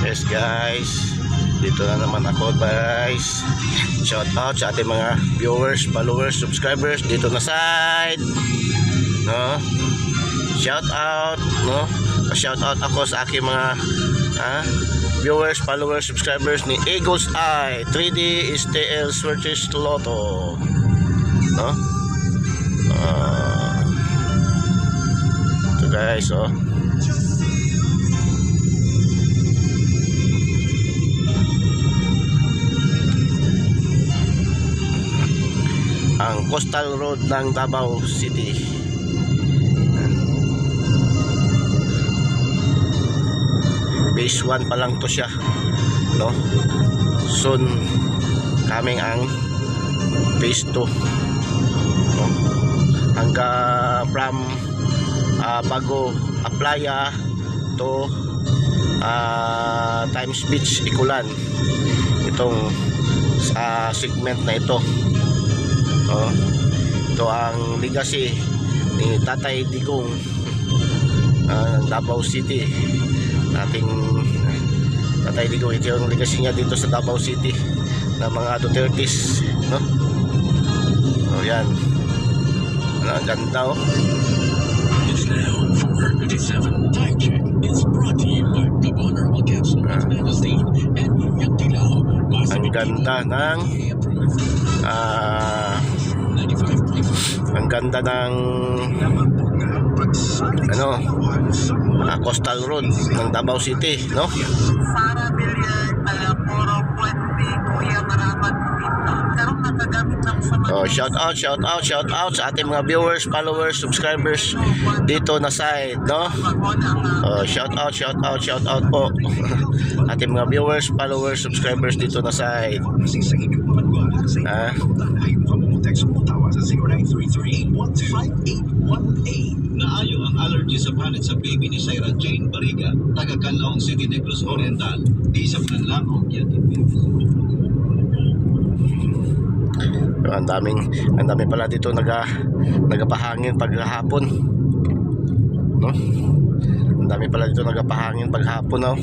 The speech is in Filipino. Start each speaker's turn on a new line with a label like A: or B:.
A: Yes guys, dito na naman ako guys. Shout out sa ating mga viewers, followers, subscribers dito na side, no? Shout out, no? Shout out ako sa aking mga viewers, followers, subscribers ni Eagles Eye 3D STL Swedish Lotto, no? Ito guys, oh. Ang Coastal Road ng Davao City. Phase 1 pa lang to siya, no? Soon coming ang phase 2, no? Hanggang from Bago Aplaya to Times Beach, Ikulan, itong segment na ito. Ito ang legacy ni Tatay Digong ng Davao City. Ating Tatay Digong, ito yung legacy niya dito sa Davao City na mga Dutertes, no? Yan. Ang ganda, oh.
B: It's now 4:57. Time check is brought to you by Gabon Herbal Capsules Magazine and Yung Dilaw.
A: Ang ganda ng ang ganda ng Coastal Road ng Davao City, no? Shout out sa ating mga viewers, followers, subscribers dito na side, no? Shout out po ating mga viewers, followers, subscribers dito na side.
B: Naayo ang allergy sa palit sa baby ni Syra Jane Bariga, taga Canlaon City, Negros Oriental. Di sa panlamong yan.
A: Ang dami pala dito nagapahangin paghapon, no? Ang dami pala dito nagapahangin paghapon, no?